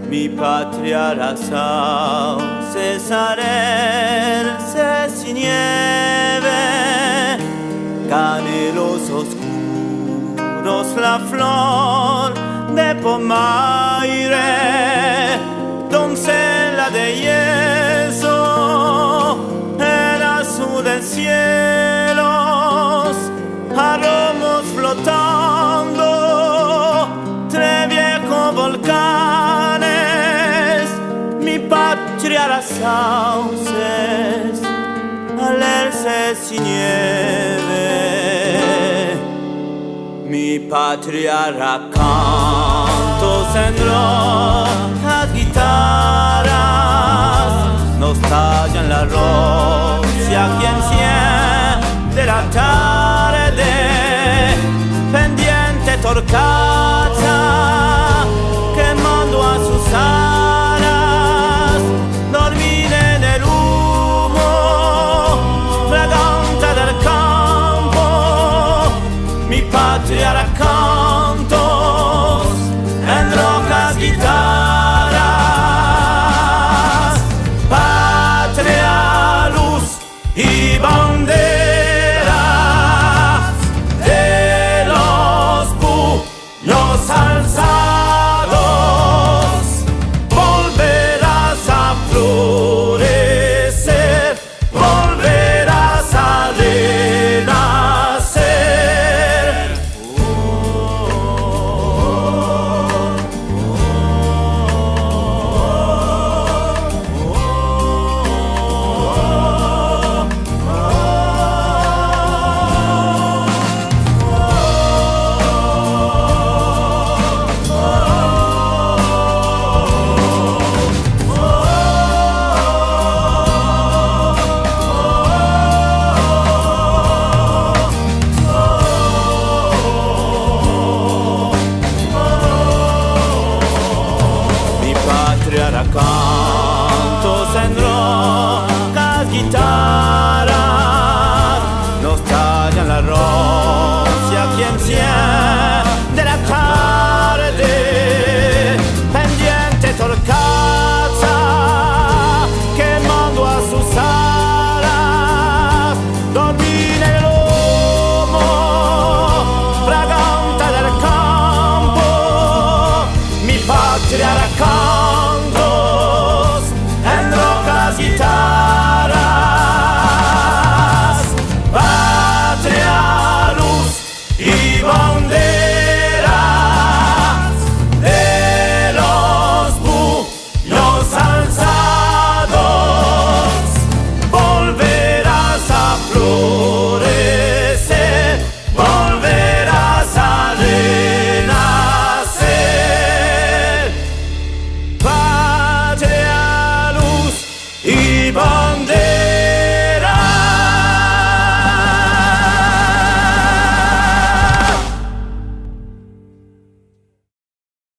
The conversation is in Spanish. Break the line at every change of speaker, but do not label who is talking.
Mi patria razao cesarse sin nieve, canelos oscuros la flor de pomaire, doncella de yeso, el azul del cielo, aromos flotando, tres viejos volcanes, mi patria las sauces, alerce sin nieve. Mi patria racantos en rojas guitarras, nos tallan la rocia quien enciende la tarde, pendiente torcata, quemando a sus alas, dormir en el humo, fragante del campo, mi patria la cantos en rocas guitarras, patria, luz y bandera de los puños alzados, volverás a florecer, volverás a renacer. Cantos en rocas guitarras, nos tallan la rocia quien enciende la tarde, pendiente torcata, quemando a sus alas, dormir en el lomo, fragante del campo, mi patria la